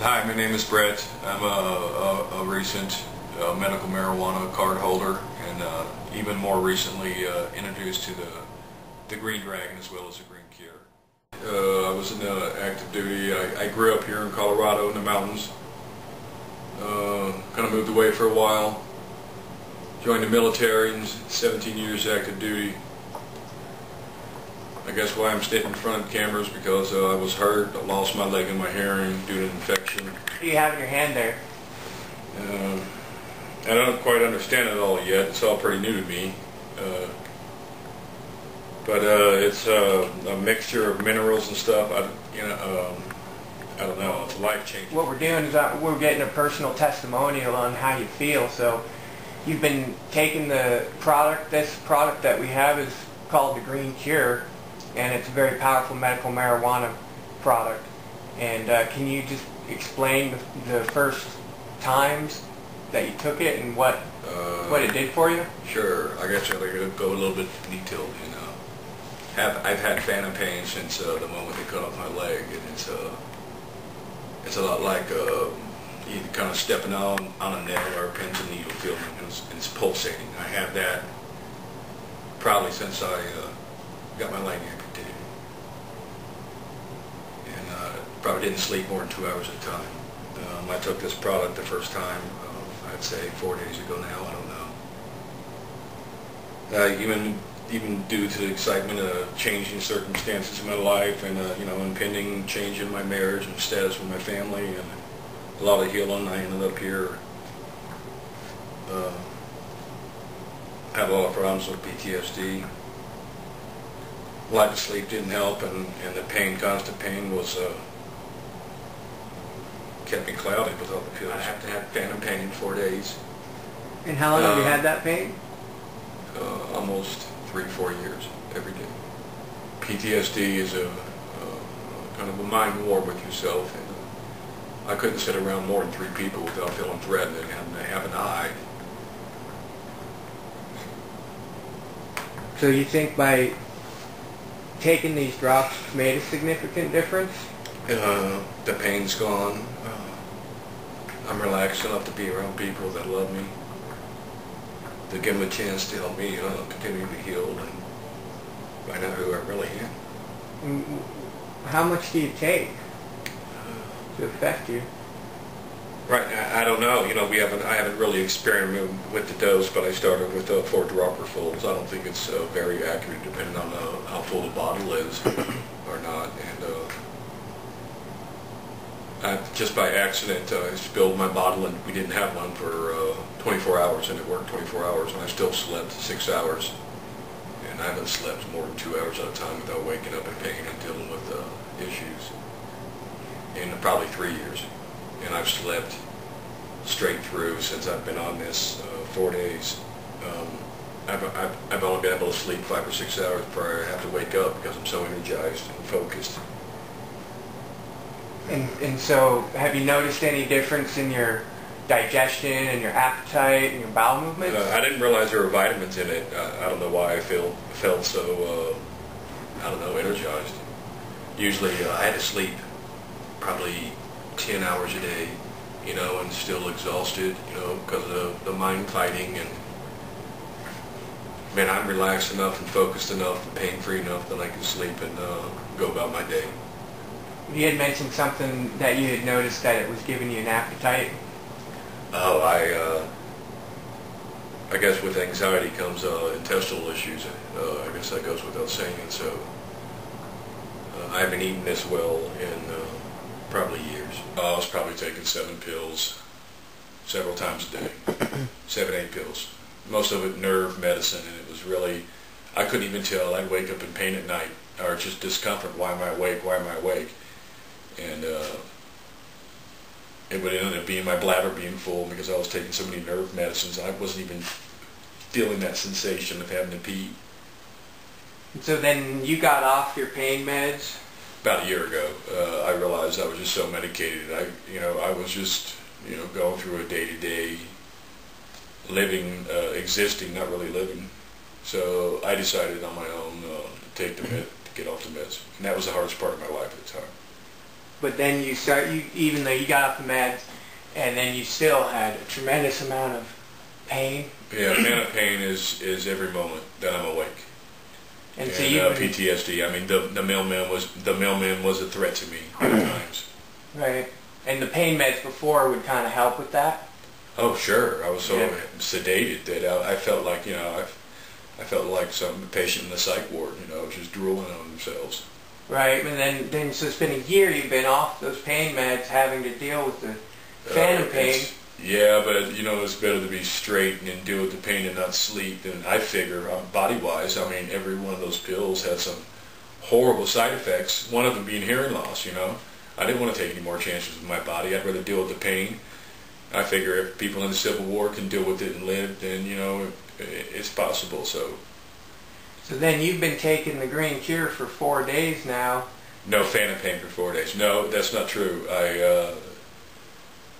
Hi, my name is Brett. I'm a recent medical marijuana card holder, and even more recently introduced to the Green Dragon as well as the Green Cure. I was in active duty. I grew up here in Colorado in the mountains. Kind of moved away for a while. Joined the military in 17 years active duty. I guess why I'm standing in front of cameras because I was hurt. I lost my leg and my hearing due to an infection. What do you have in your hand there? I don't quite understand it all yet. It's all pretty new to me. But it's a mixture of minerals and stuff. I don't know. It's life-changing. What we're doing is we're getting a personal testimonial on how you feel. So you've been taking the product. This product that we have is called the Green Cure, and it's a very powerful medical marijuana product. And can you just explain the first times that you took it and what it did for you? Sure. I guess I'll go a little bit detailed. I've had phantom pain since the moment they cut off my leg, and it's a lot like you kind of stepping on a nail or a pins and needle feeling, and it's pulsating. I have that probably since I got my leg amputated, and probably didn't sleep more than 2 hours at a time. I took this product the first time, I'd say 4 days ago now. I don't know. Even due to the excitement of changing circumstances in my life and impending change in my marriage and status with my family and a lot of healing, I ended up here. Had a lot of problems with PTSD. Lack of sleep didn't help, and the pain, constant pain, was kept me cloudy with all the pills. I have to have phantom pain in 4 days. And how long have you had that pain? Almost 3-4 years, every day. PTSD is a kind of a mind war with yourself, and I couldn't sit around more than 3 people without feeling threatened and having to hide. So you think by taking these drops made a significant difference? The pain's gone. I'm relaxed enough to be around people that love me, to give them a chance to help me continue to heal and find out who I really am. How much do you take to affect you? Right, I don't know. I haven't really experimented with the dose, but I started with 4 dropperfuls. I don't think it's very accurate, depending on how full the bottle is or not. And just by accident, I spilled my bottle, and we didn't have one for 24 hours, and it worked 24 hours, and I still slept 6 hours. And I haven't slept more than 2 hours at a time without waking up in pain and dealing with issues in probably 3 years. And I've slept straight through since I've been on this 4 days. I've only been able to sleep 5 or 6 hours before I have to wake up because I'm so energized and focused. And so, have you noticed any difference in your digestion and your appetite and your bowel movements? I didn't realize there were vitamins in it. I don't know why I felt so, energized. Usually I had to sleep probably 10 hours a day, and still exhausted, because of the mind fighting. And man, I'm relaxed enough and focused enough and pain-free enough that I can sleep and go about my day. You had mentioned something that you had noticed that it was giving you an appetite. Oh, I guess with anxiety comes intestinal issues. I guess that goes without saying. So I haven't eaten this well in probably years. I was probably taking 7 pills several times a day. 7, 8 pills. Most of it nerve medicine, and it was really, I couldn't even tell. I'd wake up in pain at night, or just discomfort. Why am I awake? Why am I awake? And it would end up being my bladder being full because I was taking so many nerve medicines. I wasn't even feeling that sensation of having to pee. So then you got off your pain meds? About a year ago. I realized I was just so medicated. I was just, going through a day-to-day living, existing, not really living. So I decided on my own to take the med, to get off the meds. And that was the hardest part of my life at the time. but then even though you got off the meds, and then you still had a tremendous amount of pain. Yeah, phantom pain is every moment that I'm awake. And so PTSD. I mean, the mailman was a threat to me at times. Right. And the pain meds before would kind of help with that. Oh, sure. I was so sedated that I felt like, I felt like some patient in the psych ward, just drooling on themselves. Right. And then so it's been a year you've been off those pain meds, having to deal with the phantom pain. Yeah, but it's better to be straight and deal with the pain and not sleep. And I figure, body-wise, I mean, every one of those pills had some horrible side effects. One of them being hearing loss. I didn't want to take any more chances with my body. I'd rather deal with the pain. I figure if people in the Civil War can deal with it and live, then it's possible. So then you've been taking the Green Cure for 4 days now. No phantom pain for 4 days. No, that's not true. I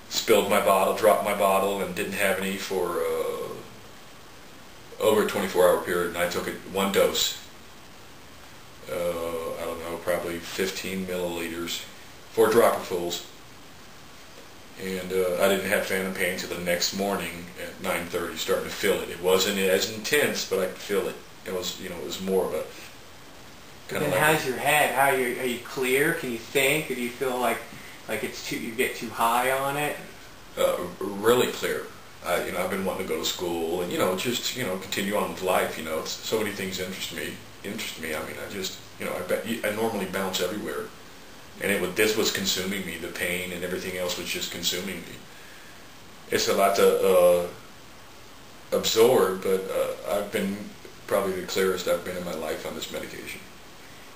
spilled my bottle, dropped my bottle, and didn't have any for over a 24-hour period, and I took it one dose. I don't know, probably 15 milliliters, 4 dropperfuls, and I didn't have phantom pain until the next morning at 9:30, starting to feel it. It wasn't as intense, but I could feel it. It was, it was more of a kind of. And how's your head? Are you clear? Can you think? Or do you feel like you get too high on it? Really clear. I've been wanting to go to school and just continue on with life. So many things interest me. I mean, I just I normally bounce everywhere, and this was consuming me. The pain and everything else was just consuming me. It's a lot to absorb, but I've been probably the clearest I've been in my life on this medication.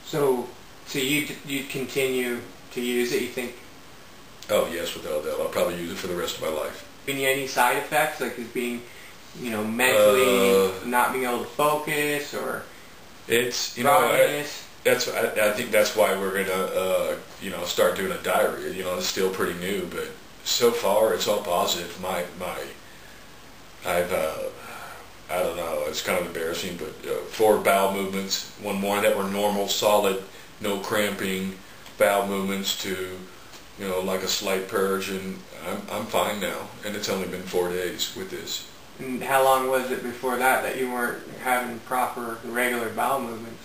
So you continue to use it, you think? Oh yes, without doubt. I'll probably use it for the rest of my life. Any side effects, like as being, mentally not being able to focus, or it's drowsiness? I think that's why we're gonna start doing a diary. It's still pretty new, but so far it's all positive. I don't know, it's kind of embarrassing, but 4 bowel movements, one morning that were normal, solid, no cramping, bowel movements to, like a slight purge, and I'm fine now, and it's only been 4 days with this. And how long was it before that you weren't having proper, regular bowel movements?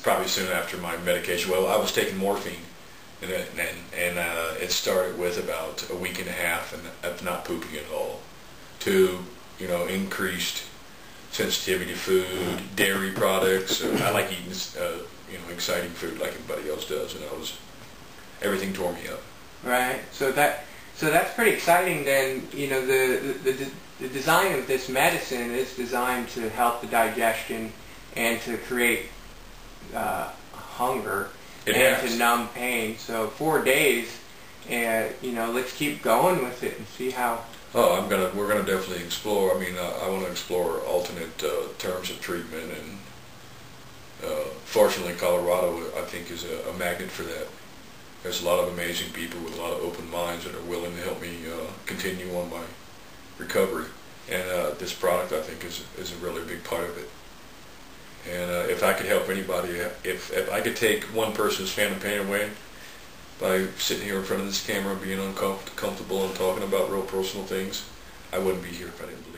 Probably soon after my medication. Well, I was taking morphine, and it started with about a week and a half of not pooping at all, to increased sensitivity to food, dairy products. I like eating exciting food like everybody else does, and everything tore me up. Right. So that's pretty exciting. Then the design of this medicine is designed to help the digestion and to create hunger to numb pain. So 4 days, and let's keep going with it and see how. Oh, we're gonna definitely explore. I mean, I want to explore alternate terms of treatment, and fortunately, Colorado, I think, is a magnet for that. There's a lot of amazing people with a lot of open minds that are willing to help me continue on my recovery, and this product, I think, is a really big part of it. And if I could help anybody, if I could take one person's phantom pain away by sitting here in front of this camera, being uncomfortable and talking about real personal things, I wouldn't be here if I didn't believe it.